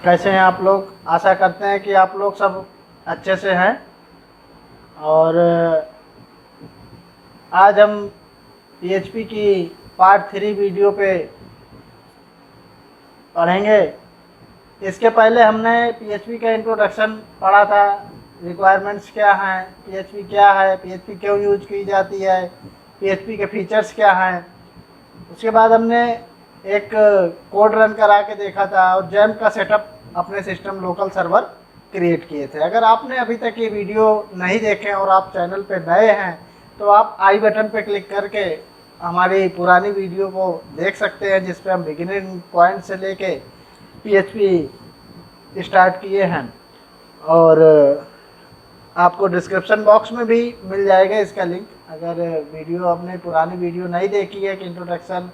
कैसे हैं आप लोग। आशा करते हैं कि आप लोग सब अच्छे से हैं। और आज हम PHP की पार्ट 3 वीडियो पे पढ़ेंगे। इसके पहले हमने PHP का इंट्रोडक्शन पढ़ा था, रिक्वायरमेंट्स क्या हैं, PHP क्या है, PHP क्यों यूज की जाती है, PHP के फीचर्स क्या हैं। उसके बाद हमने एक कोड रन करा के देखा था और जैम का सेटअप अपने सिस्टम लोकल सर्वर क्रिएट किए थे। अगर आपने अभी तक ये वीडियो नहीं देखे और आप चैनल पे नए हैं तो आप आई बटन पे क्लिक करके हमारी पुरानी वीडियो को देख सकते हैं, जिस पे हम बिगिनिंग पॉइंट से लेके PHP स्टार्ट किए हैं। और आपको डिस्क्रिप्शन बॉक्स में भी मिल जाएगा इसका लिंक। अगर वीडियो आपने पुरानी वीडियो नहीं देखी है कि इंट्रोडक्शन,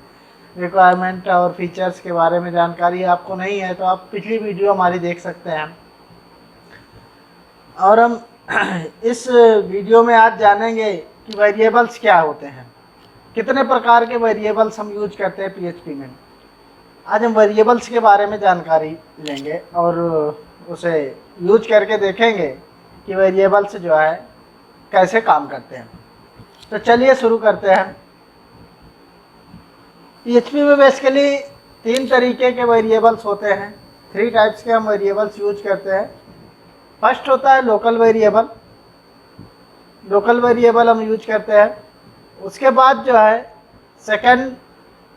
रिक्वायरमेंट और फीचर्स के बारे में जानकारी आपको नहीं है तो आप पिछली वीडियो हमारी देख सकते हैं। और हम इस वीडियो में आज जानेंगे कि वेरिएबल्स क्या होते हैं, कितने प्रकार के वेरिएबल्स हम यूज करते हैं PHP में। आज हम वेरिएबल्स के बारे में जानकारी लेंगे और उसे यूज करके देखेंगे कि वेरिएबल्स जो है कैसे काम करते हैं। तो चलिए शुरू करते हैं। PHP में बेसिकली 3 तरीके के वेरिएबल्स होते हैं। 3 टाइप्स के हम वेरिएबल्स यूज करते हैं। फर्स्ट होता है लोकल वेरिएबल। लोकल वेरिएबल हम यूज करते हैं। उसके बाद जो है सेकंड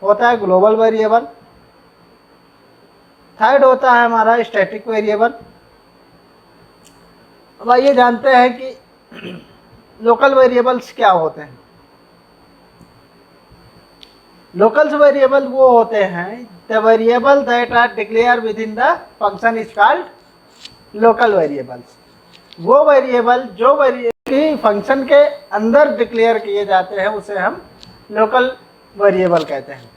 होता है ग्लोबल वेरिएबल। थर्ड होता है हमारा स्टैटिक वेरिएबल। अब आइए जानते हैं कि लोकल वेरिएबल्स क्या होते हैं। लोकल वेरिएबल वो होते हैं the variable that are declare within the function is called local variables. वो वेरिएबल जो की फंक्शन के अंदर डिक्लेयर किए जाते हैं उसे हम लोकल वेरिएबल कहते हैं।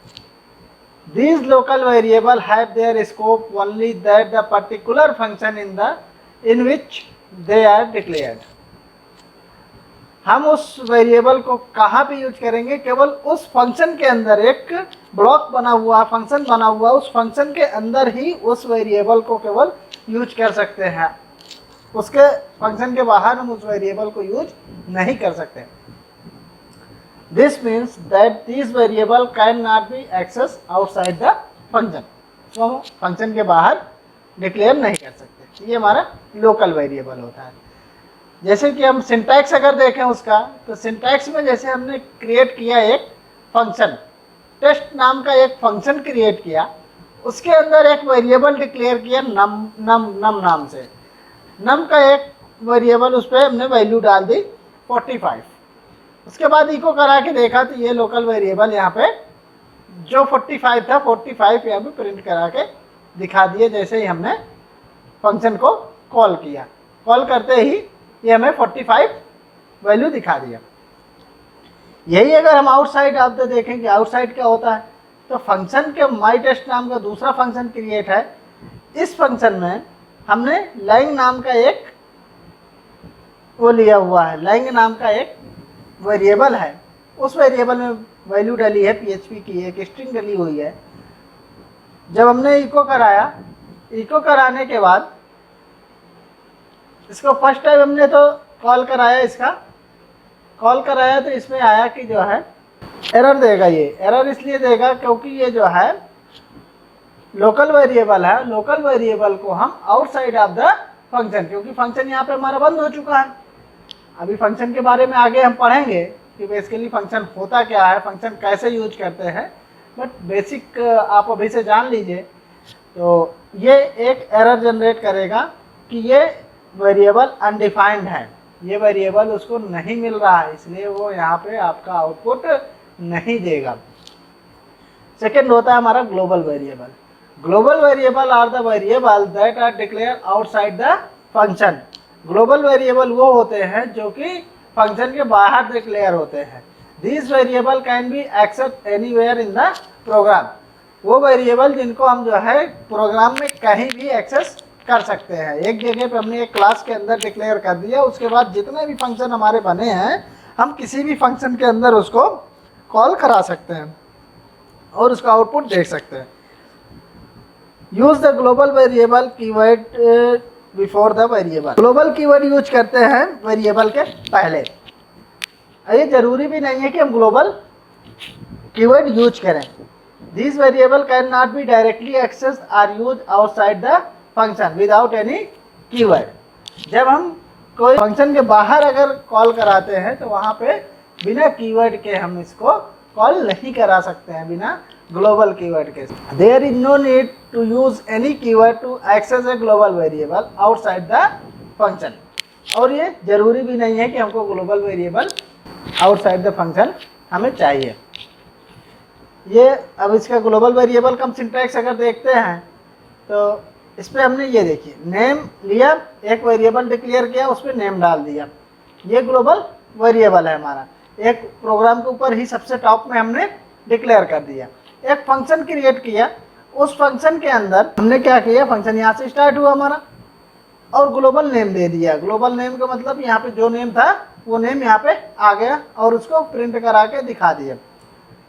These local variable have their scope only that the particular function in which they are declared। हम उस वेरिएबल को कहाँ पे यूज करेंगे, केवल उस फंक्शन के अंदर। एक ब्लॉक बना हुआ, फंक्शन बना हुआ, उस फंक्शन के अंदर ही उस वेरिएबल को केवल यूज कर सकते हैं। उसके फंक्शन के बाहर हम उस वेरिएबल को यूज नहीं कर सकते। This means that these variable cannot be accessed outside the function। तो हम फंक्शन के बाहर डिक्लेयर नहीं कर सकते। ये हमारा लोकल वेरिएबल होता है। जैसे कि हम सिंटैक्स अगर देखें उसका, तो सिंटैक्स में जैसे हमने क्रिएट किया एक फंक्शन, टेस्ट नाम का एक फंक्शन क्रिएट किया, उसके अंदर एक वेरिएबल डिक्लेयर किया नम नाम से। नम का एक वेरिएबल, उस पर हमने वैल्यू डाल दी 45। उसके बाद इको करा के देखा तो ये लोकल वेरिएबल यहाँ पे जो 45 था 45 यहाँ पे प्रिंट करा के दिखा दिए। जैसे ही हमने फंक्शन को कॉल किया, कॉल करते ही ये हमें 45 वैल्यू दिखा दिया। यही अगर हम आउटसाइड ऑफ द देखें कि आउटसाइड क्या होता है, तो फंक्शन के माई टेस्ट नाम का दूसरा फंक्शन क्रिएट है। इस फंक्शन में हमने लैंग नाम का एक वो लिया हुआ है, लैंग नाम का एक वेरिएबल है। उस वेरिएबल में वैल्यू डली है PHP की एक स्ट्रिंग डली हुई है। जब हमने इको कराया, इको कराने के बाद इसको फर्स्ट टाइम हमने तो कॉल कराया, इसका कॉल कराया तो इसमें आया कि जो है एरर देगा। ये एरर इसलिए देगा क्योंकि ये जो है लोकल वेरिएबल है। लोकल वेरिएबल को हम आउटसाइड ऑफ द फंक्शन, क्योंकि फंक्शन यहाँ पे हमारा बंद हो चुका है। अभी फंक्शन के बारे में आगे हम पढ़ेंगे कि बेसिकली फंक्शन होता क्या है, फंक्शन कैसे यूज करते हैं, बट बेसिक आप अभी से जान लीजिए। तो ये एक एरर जनरेट करेगा कि ये वेरिएबल अनडिफाइंड है, ये वेरिएबल उसको नहीं मिल रहा है, इसलिए वो यहाँ पे आपका आउटपुट नहीं देगा। सेकेंड होता है हमारा global variable. Global variable are the variable that are declare outside the function. Global variable वो होते हैं जो कि फंक्शन के बाहर डिक्लेयर होते हैं। This variable can be access anywhere in the program. वो वेरिएबल जिनको हम जो है प्रोग्राम में कहीं भी एक्सेस कर सकते हैं। एक जगह पे हमने एक क्लास के अंदर डिक्लेयर कर दिया, उसके बाद जितने भी फंक्शन हमारे बने हैं हम किसी भी फंक्शन के अंदर उसको कॉल करा सकते हैं और उसका आउटपुट देख सकते हैं। Use the global variable keyword before the variable. Global keyword use करते हैं वेरिएबल के पहले। ये जरूरी भी नहीं है कि हम ग्लोबल कीवर्ड यूज करें। This variable can not be directly access or use outside the function without any keyword. जब हम कोई फंक्शन के बाहर अगर कॉल कराते हैं तो वहाँ पे बिना कीवर्ड के हम इसको कॉल नहीं करा सकते हैं, बिना ग्लोबल कीवर्ड के। There is no need to use any keyword to access a global variable outside the function. और ये जरूरी भी नहीं है कि हमको global variable outside the function हमें चाहिए। ये अब इसका ग्लोबल वेरिएबल का सिंटैक्स अगर देखते हैं तो इस पर हमने ये देखिए नेम लिया, एक वेरिएबल डिक्लेयर किया, उस पर नेम डाल दिया, ये ग्लोबल वेरिएबल है हमारा। एक प्रोग्राम के ऊपर ही सबसे टॉप में हमने डिक्लेयर कर दिया। एक फंक्शन क्रिएट किया, उस फंक्शन के अंदर हमने क्या किया, फंक्शन यहाँ से स्टार्ट हुआ हमारा और ग्लोबल नेम दे दिया। ग्लोबल नेम का मतलब यहाँ पे जो नेम था वो नेम यहाँ पे आ गया और उसको प्रिंट करा के दिखा दिया।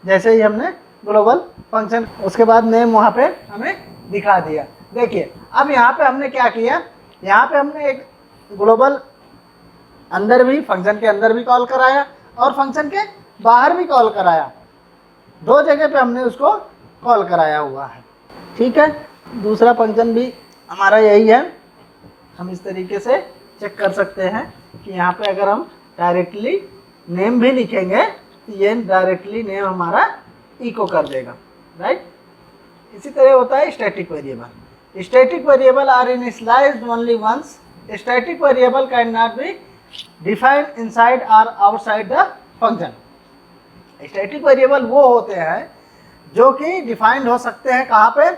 जैसे ही हमने ग्लोबल फंक्शन, उसके बाद नेम वहाँ पे हमें दिखा दिया। देखिए अब यहाँ पे हमने क्या किया, यहाँ पे हमने एक ग्लोबल अंदर भी, फंक्शन के अंदर भी कॉल कराया और फंक्शन के बाहर भी कॉल कराया। दो जगह पे हमने उसको कॉल कराया हुआ है। ठीक है, दूसरा फंक्शन भी हमारा यही है। हम इस तरीके से चेक कर सकते हैं कि यहाँ पे अगर हम डायरेक्टली नेम भी लिखेंगे तो ये डायरेक्टली नेम हमारा इको कर देगा, राइट। इसी तरह होता है static variable. Static variable are initialised only once. Static variable can not be defined inside और outside the function. Static variable वो होते हैं जो कि डिफाइंड हो सकते हैं कहाँ पे,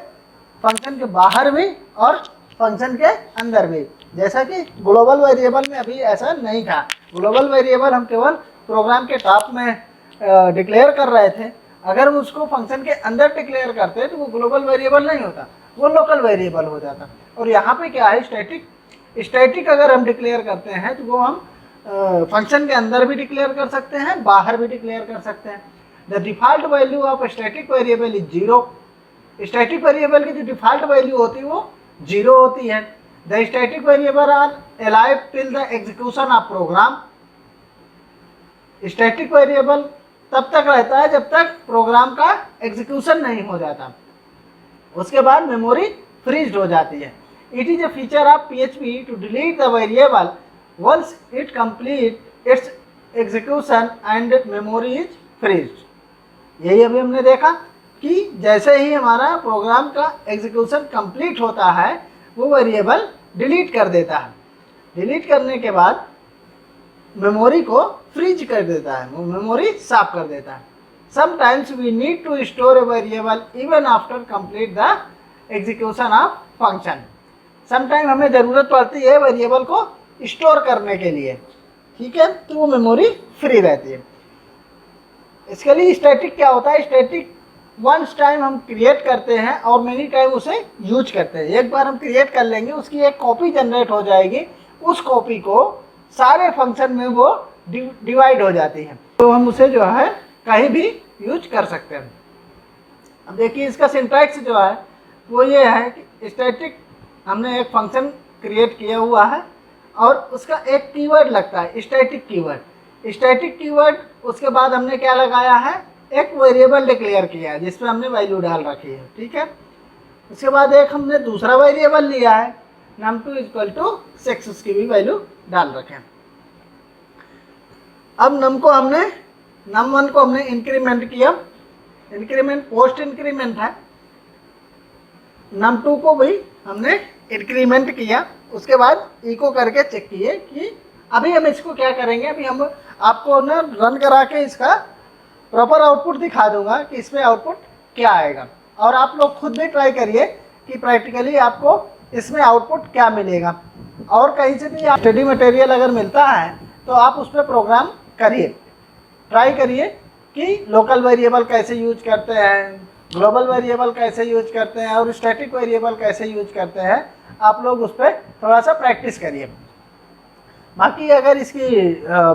फंक्शन के बाहर भी और फंक्शन के अंदर भी। जैसा कि ग्लोबल वेरिएबल में अभी ऐसा नहीं था। ग्लोबल वेरिएबल हम केवल प्रोग्राम के टॉप में डिक्लेयर कर रहे थे। अगर हम उसको फंक्शन के अंदर डिक्लेयर करते तो वो ग्लोबल वेरिएबल नहीं होता, वो लोकल वेरिएबल हो जाता। और यहाँ पे क्या है, स्टैटिक अगर हम डिक्लेयर करते हैं तो वो हम फंक्शन के अंदर भी डिक्लेयर कर सकते हैं, बाहर भी डिक्लेयर कर सकते हैं। The default value of static variable is 0। Static variable की जो डिफॉल्ट वैल्यू होती है वो 0 होती है। The static variable are alive till the execution of program. Static variable तब तक रहता है जब तक प्रोग्राम का एग्जीक्यूशन नहीं हो जाता, उसके बाद मेमोरी फ्रीज हो जाती है। It is a feature of PHP to delete the variable once it complete its execution and memory is freezed। यही अभी हमने देखा कि जैसे ही हमारा प्रोग्राम का एग्जीक्यूशन कंप्लीट होता है वो वेरिएबल डिलीट कर देता है। डिलीट करने के बाद मेमोरी को फ्रीज कर देता है, वो मेमोरी साफ कर देता है। Sometimes we need to store a variable even after complete the execution of function. Sometime हमें ज़रूरत पड़ती है वेरिएबल को स्टोर करने के लिए, ठीक है, तो वो मेमोरी फ्री रहती है। इसके लिए स्टैटिक क्या होता है, स्टैटिक वंस टाइम हम क्रिएट करते हैं और मेनी टाइम उसे यूज करते हैं। एक बार हम क्रिएट कर लेंगे, उसकी एक कॉपी जनरेट हो जाएगी, उस कॉपी को सारे फंक्शन में वो डिवाइड हो जाती है, तो हम उसे जो है कहीं भी यूज कर सकते हैं। अब देखिए इसका सिंटैक्स जो है वो ये है कि स्टैटिक, हमने एक फंक्शन क्रिएट किया हुआ है और उसका एक कीवर्ड लगता है स्टैटिक कीवर्ड। स्टैटिक कीवर्ड उसके बाद हमने क्या लगाया है, एक वेरिएबल डिक्लेयर किया है जिसमें हमने वैल्यू डाल रखी है, ठीक है। उसके बाद एक हमने दूसरा वेरिएबल लिया है num2 = 6, उसकी भी वैल्यू डाल रखे हैं। अब num1 को हमने इंक्रीमेंट किया, इंक्रीमेंट पोस्ट इंक्रीमेंट है। num2 को भी हमने इंक्रीमेंट किया, उसके बाद इको करके चेक किए कि अभी हम इसको क्या करेंगे। अभी हम आपको ना रन करा के इसका प्रॉपर आउटपुट दिखा दूंगा कि इसमें आउटपुट क्या आएगा, और आप लोग खुद भी ट्राई करिए कि प्रैक्टिकली आपको इसमें आउटपुट क्या मिलेगा। और कहीं से भी स्टडी मटेरियल अगर मिलता है तो आप उस पर प्रोग्राम करिए, ट्राई करिए कि लोकल वेरिएबल कैसे यूज करते हैं, ग्लोबल वेरिएबल कैसे यूज करते हैं और स्टैटिक वेरिएबल कैसे यूज करते हैं। आप लोग उस पर थोड़ा सा प्रैक्टिस करिए। बाकी अगर इसकी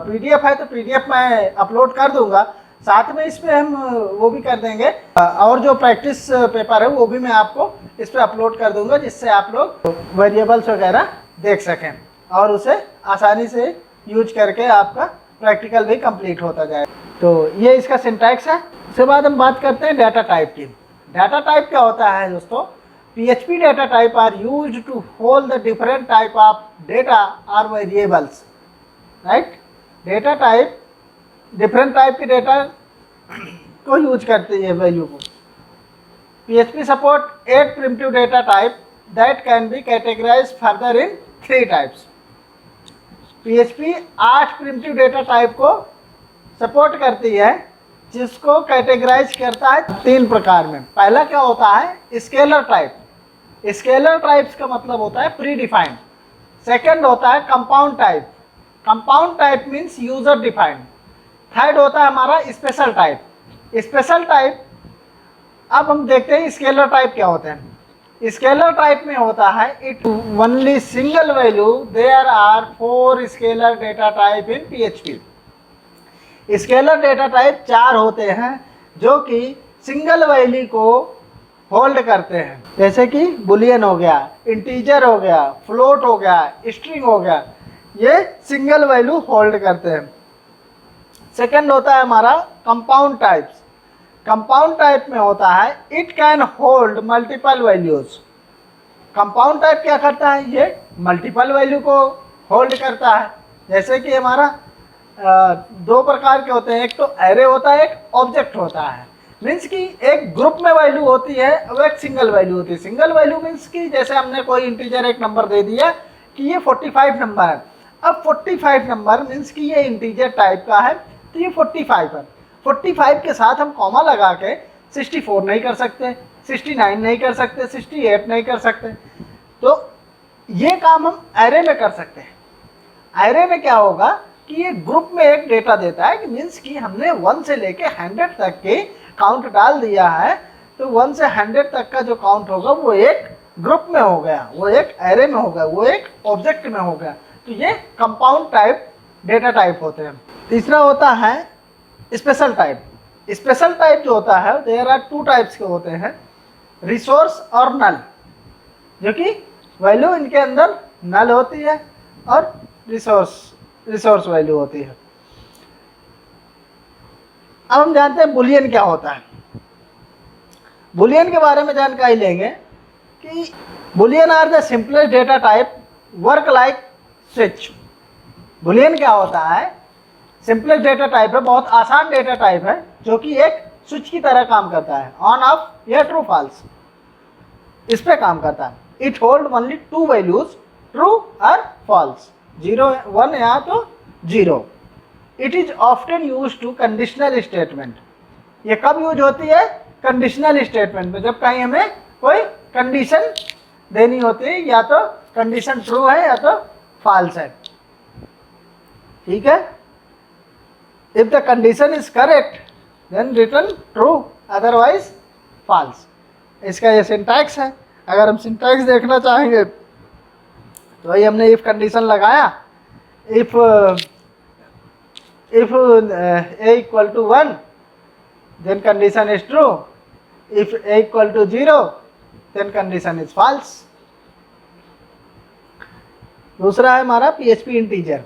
PDF है तो PDF मैं अपलोड कर दूंगा, साथ में इसमें हम वो भी कर देंगे, और जो प्रैक्टिस पेपर है वो भी मैं आपको इस पर अपलोड कर दूंगा, जिससे आप लोग वेरिएबल्स वगैरह देख सकें और उसे आसानी से यूज करके आपका प्रैक्टिकल भी कंप्लीट होता जाए। तो ये इसका सिंटैक्स है। उसके बाद हम बात करते हैं डाटा टाइप की। डाटा टाइप क्या होता है दोस्तों? PHP data type are used to hold the different type of data or variables, right? Data type different type की डेटा को यूज करती है वैल्यू को। PHP support 8 primitive data type that can be categorized further in 3 types. PHP 8 primitive data type को support करती है, जिसको categorise करता है 3 प्रकार में। पहला क्या होता है? Scalar type. स्केलर टाइप्स का मतलब होता है प्री डिफाइंड। सेकेंड होता है compound type. Compound type means user defined. Third होता है हमारा स्पेशल टाइप। स्पेशल टाइप, अब हम देखते हैं स्केलर टाइप क्या होते हैं। स्केलर टाइप में होता है it only single value, there are 4 scalar data type in PHP। Scalar data type 4 होते हैं जो कि सिंगल वैल्यू को होल्ड करते हैं, जैसे कि बुलियन हो गया, इंटीजर हो गया, फ्लोट हो गया, स्ट्रिंग हो गया, ये सिंगल वैल्यू होल्ड करते हैं। सेकंड होता है हमारा कंपाउंड टाइप्स। कंपाउंड टाइप में होता है it can hold multiple values. Compound type क्या करता है? ये मल्टीपल वैल्यू को होल्ड करता है। जैसे कि हमारा 2 प्रकार के होते हैं, एक तो एरे होता है, एक ऑब्जेक्ट होता है। मीन्स कि एक ग्रुप में वैल्यू होती है और एक सिंगल वैल्यू होती है। सिंगल वैल्यू मीन्स कि जैसे हमने कोई इंटीजर एक नंबर दे दिया कि ये 45 नंबर है। अब 45 नंबर मीन्स कि ये इंटीजर टाइप का है, तो ये 45 है। 45 के साथ हम कॉमा लगा के 64 नहीं कर सकते, 69 नहीं कर सकते, 68 नहीं कर सकते। तो ये काम हम एरे में कर सकते हैं। एरे में क्या होगा कि ये ग्रुप में एक डेटा देता है कि मीन्स कि हमने 1 से लेके 100 तक के काउंट डाल दिया है, तो 1 से 100 तक का जो काउंट होगा वो एक ग्रुप में हो गया, वो एक एरे में हो गया, वो एक ऑब्जेक्ट में हो गया। तो ये कंपाउंड टाइप डेटा टाइप होते हैं। तीसरा होता है स्पेशल टाइप। स्पेशल टाइप जो होता है देयर आर 2 टाइप्स के होते हैं, रिसोर्स और नल, जो कि वैल्यू इनके अंदर नल होती है और रिसोर्स वैल्यू होती है। अब हम जानते हैं बुलियन क्या होता है। बुलियन के बारे में जानकारी लेंगे कि boolean are the simplest data type work like switch. Boolean क्या होता है? सिंपलेस्ट डेटा टाइप है, बहुत आसान डेटा टाइप है, जो कि एक स्विच की तरह काम करता है, ऑन ऑफ या ट्रू फॉल्स, इस पे काम करता है। It hold only 2 values, true और फॉल्स, 0 1 या तो 0। It is often use to conditional statement. ये कब यूज होती है? कंडीशनल स्टेटमेंट में, जब कहीं हमें कोई कंडीशन देनी होती है, या तो कंडीशन ट्रू है या तो फॉल्स है। ठीक है? If the condition is correct then return true, otherwise false. इसका ये सिंटैक्स है। अगर हम सिंटैक्स देखना चाहेंगे तो वही हमने इफ कंडीशन लगाया, if a equal to 1 then condition is true, if a equal to 0 then condition is false। दूसरा है हमारा PHP इंटीजर।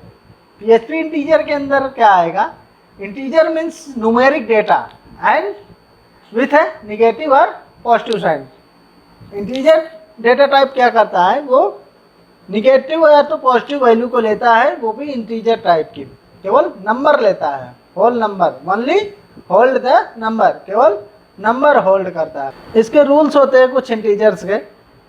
PHP इंटीजर के अंदर क्या आएगा? Integer means numeric data and with है निगेटिव और positive sign. Integer data type क्या करता है? वो निगेटिव या तो पॉजिटिव वैल्यू को लेता है, वो भी इंटीजर टाइप की, केवल नंबर लेता है, whole number, only hold the number, केवल नंबर होल्ड करता है। इसके रूल्स होते हैं कुछ इंटीजर्स के।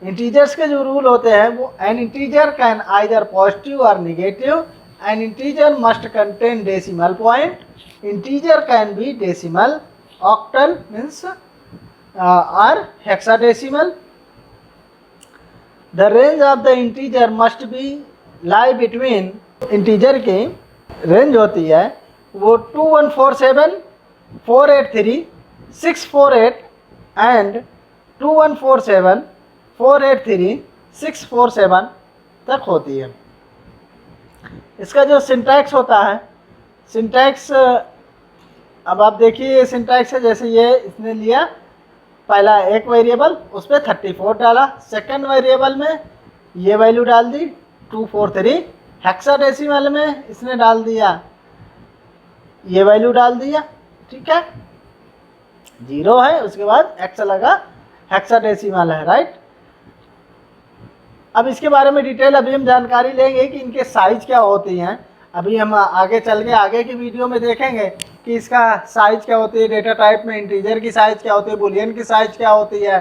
इंटीजर्स के जो रूल होते हैं वो, an integer can either positive और negative, an integer must contain decimal point, integer can be decimal, octal means और hexadecimal. The range of the integer must be lie between, integer की range होती है वो 2147, 483, 648 and 2147, 483, 647 तक होती है। इसका जो सिंटैक्स होता है, सिंटैक्स अब आप देखिए ये सिंटैक्स है, जैसे ये इसने लिया पहला एक वेरिएबल, उस पर 34 डाला, सेकंड वेरिएबल में ये वैल्यू डाल दी 243, हेक्साडेसिमल में इसने डाल दिया ये वैल्यू डाल दिया, ठीक है, 0 है, उसके बाद एक्स लगा, हेक्साडेसिमल है, राइट। अब इसके बारे में डिटेल अभी हम जानकारी लेंगे कि इनके साइज क्या होती हैं। अभी हम आगे चल के आगे की वीडियो में देखेंगे कि इसका साइज क्या होती है, डेटा टाइप में इंटीजर की साइज क्या होती है, बुलियन की साइज क्या होती है,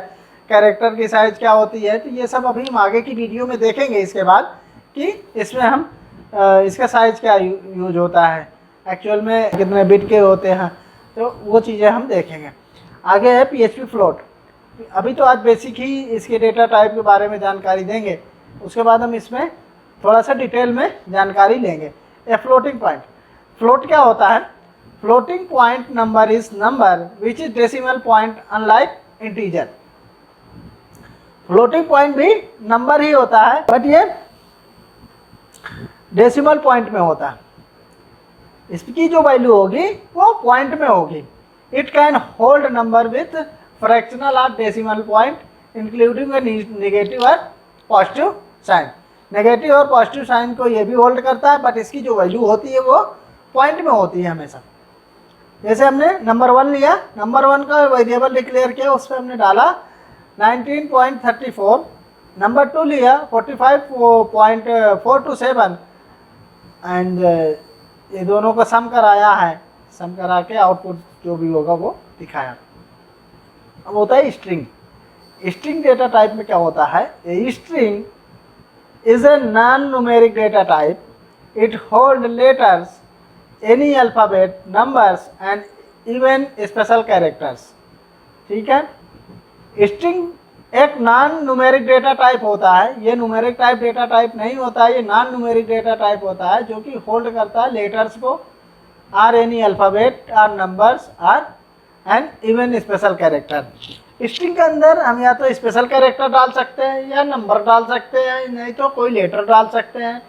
कैरेक्टर की साइज क्या होती है। तो ये सब अभी हम आगे की वीडियो में देखेंगे इसके बाद कि इसमें हम इसका साइज क्या यूज होता है, एक्चुअल में कितने बिट के होते हैं, तो वो चीज़ें हम देखेंगे। आगे है PHP फ्लोट। अभी तो आज बेसिक ही इसके डेटा टाइप के बारे में जानकारी देंगे, उसके बाद हम इसमें थोड़ा सा डिटेल में जानकारी लेंगे। ए फ्लोटिंग पॉइंट, फ्लोट क्या होता है? Floating point number is number which is decimal point unlike integer. Floating point भी नंबर ही होता है, बट ये डेसिमल पॉइंट में होता है। इसकी जो वैल्यू होगी वो पॉइंट में होगी। It can hold number with fractional और डेसिमल पॉइंट इंक्लूडिंग नेगेटिव और पॉजिटिव साइन। नेगेटिव और पॉजिटिव साइन को ये भी होल्ड करता है, बट इसकी जो वैल्यू होती है वो पॉइंट में होती है हमेशा। जैसे हमने नंबर 1 लिया, नंबर 1 का वेरिएबल डिक्लेयर किया, उस पर हमने डाला 19.34। नंबर 2 लिया 45.427 एंड ये दोनों का सम कराया है, सम करा के आउटपुट जो भी होगा वो दिखाया। अब होता है स्ट्रिंग। स्ट्रिंग डेटा टाइप में क्या होता है? String is a non-numeric data type. It holds letters, any alphabet, numbers and even special characters. ठीक है, स्ट्रिंग एक नॉन न्यूमेरिक डेटा टाइप होता है। ये न्यूमेरिक टाइप डेटा टाइप नहीं होता है, ये नॉन न्यूमेरिक डेटा टाइप होता है जो कि होल्ड करता है लेटर्स को, or any alphabet or numbers or and even special character. String के अंदर हम या तो स्पेशल कैरेक्टर डाल सकते हैं या नंबर डाल सकते हैं, नहीं तो कोई लेटर डाल सकते हैं।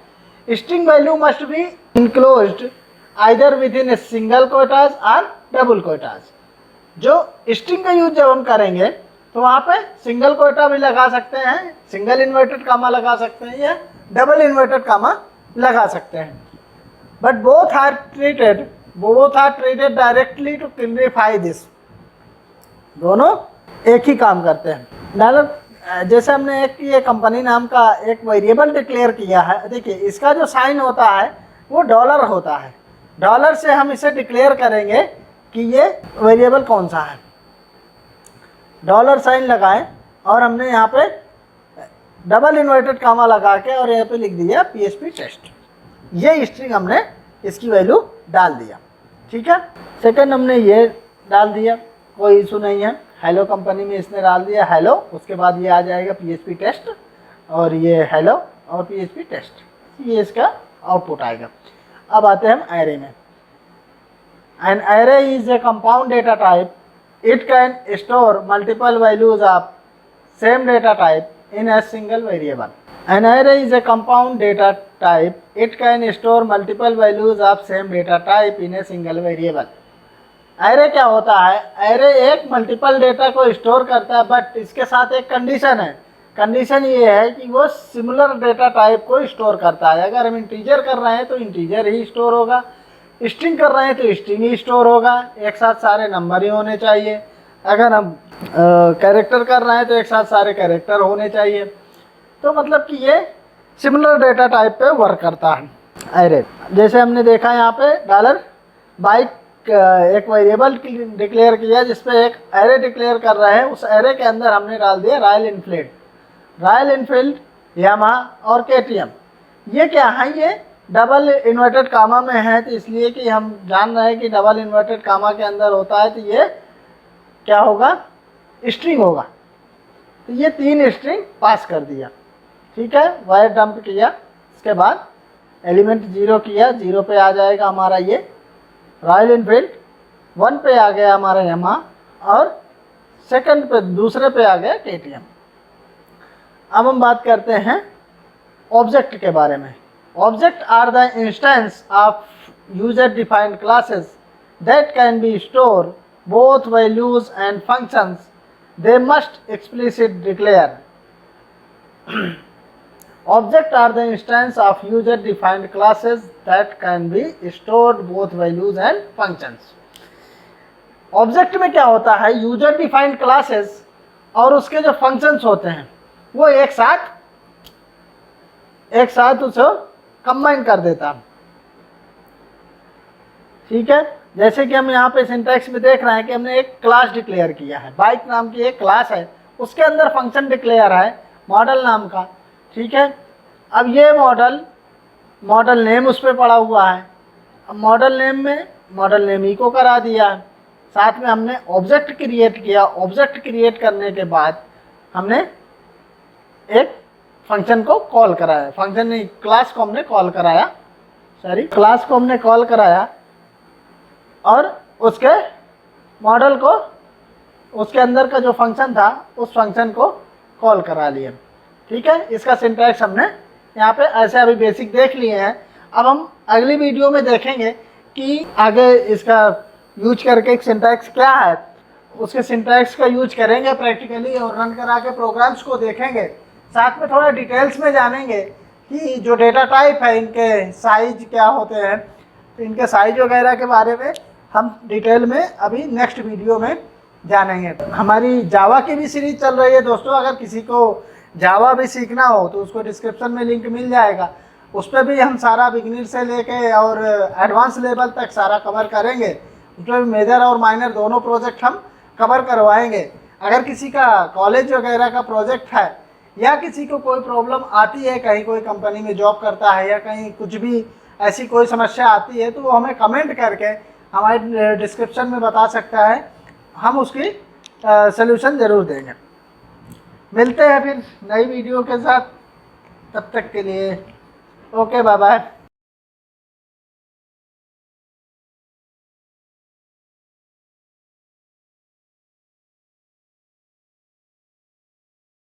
String value must be enclosed either with in a single Kota's और डबल कोटाज। जो स्ट्रिंग का यूज जब हम करेंगे तो वहाँ पे सिंगल कोटा भी लगा सकते हैं, सिंगल इन्वर्टेड कामा लगा सकते हैं या डबल इन्वर्टेड कामा लगा सकते हैं। But both are treated directly to clarify this. दोनों एक ही काम करते हैं। डॉलर, जैसे हमने एक ये कंपनी नाम का एक वेरिएबल डिक्लेयर किया है, देखिए इसका जो साइन होता है वो डॉलर होता है। डॉलर से हम इसे डिक्लेयर करेंगे कि ये वेरिएबल कौन सा है। डॉलर साइन लगाएं और हमने यहाँ पे डबल इन्वर्टेड कामा लगा के और यहाँ पे लिख दिया PHP टेस्ट। ये स्ट्रिंग हमने इसकी वैल्यू डाल दिया, ठीक है। सेकंड हमने ये डाल दिया, कोई इशू नहीं है। हेलो कंपनी में इसने डाल दिया हेलो, उसके बाद ये आ जाएगा PHP टेस्ट और ये हेलो और PHP टेस्ट, ये इसका आउटपुट आएगा। अब आते हैं हम एरे में। An array is a compound data type. It can store multiple values of same data type in a single variable. An array is a compound data type. It can store multiple values of same data type in a single variable. Array क्या होता है? Array एक multiple data को store करता है, but इसके साथ एक कंडीशन है। कंडीशन ये है कि वो सिमिलर डेटा टाइप को स्टोर करता है। अगर हम इंटीजर कर रहे हैं तो इंटीजर ही स्टोर होगा, स्ट्रिंग कर रहे हैं तो स्ट्रिंग ही स्टोर होगा, एक साथ सारे नंबर ही होने चाहिए। अगर हम कैरेक्टर कर रहे हैं तो एक साथ सारे कैरेक्टर होने चाहिए। तो मतलब कि ये सिमिलर डेटा टाइप पे वर्क करता है एरे। जैसे हमने देखा यहाँ पे डॉलर बाइक एक वेरिएबल डिक्लेयर किया जिसपे एक एरे डिक्लेयर कर रहे हैं। उस एरे के अंदर हमने डाल दिया रॉयल इनफील्ड, यामाहा और KTM। ये क्या है? ये डबल इन्वर्टेड कामा में है, तो इसलिए कि हम जान रहे हैं कि डबल इन्वर्टेड कामा के अंदर होता है, तो ये क्या होगा? स्ट्रिंग होगा। तो ये 3 स्ट्रिंग पास कर दिया, ठीक है। वायर डंप किया, इसके बाद एलिमेंट 0 किया, 0 पे आ जाएगा हमारा ये रॉयल इनफील्ड, 1 पे आ गया हमारा यामाहा और सेकंड पे दूसरे पे आ गया KTM। अब हम बात करते हैं ऑब्जेक्ट के बारे में। Object are the instance of user defined classes that can be stored both values and functions, they must explicitly declare. Objects are the instance of user defined classes that can be stored both values and functions. Object में क्या होता है, user defined classes और उसके जो functions होते हैं वो एक साथ उसे कंबाइन कर देता है। ठीक है, जैसे कि हम यहाँ पे सिंटैक्स में देख रहे हैं कि हमने एक क्लास डिक्लेयर किया है, बाइक नाम की एक क्लास है, उसके अंदर फंक्शन डिक्लेयर है मॉडल नाम का। ठीक है, अब ये मॉडल नेम उस पर पड़ा हुआ है। अब मॉडल नेम में मॉडल नेम इको करा दिया है, साथ में हमने ऑब्जेक्ट क्रिएट किया। ऑब्जेक्ट क्रिएट करने के बाद हमने एक फंक्शन को कॉल कराया, फंक्शन नहीं क्लास को हमने कॉल कराया, क्लास को हमने कॉल कराया और उसके मॉडल को, उसके अंदर का जो फंक्शन था उस फंक्शन को कॉल करा लिया। ठीक है, इसका सिंटैक्स हमने यहाँ पे ऐसे अभी बेसिक देख लिए हैं। अब हम अगली वीडियो में देखेंगे कि आगे इसका यूज करके एक सिंटैक्स क्या है, उसके सिंटैक्स का यूज करेंगे प्रैक्टिकली और रन करा के प्रोग्राम्स को देखेंगे। साथ में थोड़ा डिटेल्स में जानेंगे कि जो डेटा टाइप है इनके साइज क्या होते हैं, तो इनके साइज वगैरह के बारे में हम डिटेल में अभी नेक्स्ट वीडियो में जानेंगे। हमारी जावा की भी सीरीज चल रही है दोस्तों, अगर किसी को जावा भी सीखना हो तो उसको डिस्क्रिप्शन में लिंक मिल जाएगा, उस पर भी हम सारा बिगिनर से लेके और एडवांस लेवल तक सारा कवर करेंगे। उसमें मेजर और माइनर दोनों प्रोजेक्ट हम कवर करवाएंगे। अगर किसी का कॉलेज वगैरह का प्रोजेक्ट है या किसी को कोई प्रॉब्लम आती है, कहीं कोई कंपनी में जॉब करता है या कहीं कुछ भी ऐसी कोई समस्या आती है, तो वो हमें कमेंट करके हमारे डिस्क्रिप्शन में बता सकता है, हम उसकी सल्यूशन ज़रूर देंगे। मिलते हैं फिर नई वीडियो के साथ, तब तक के लिए ओके बाय बाय।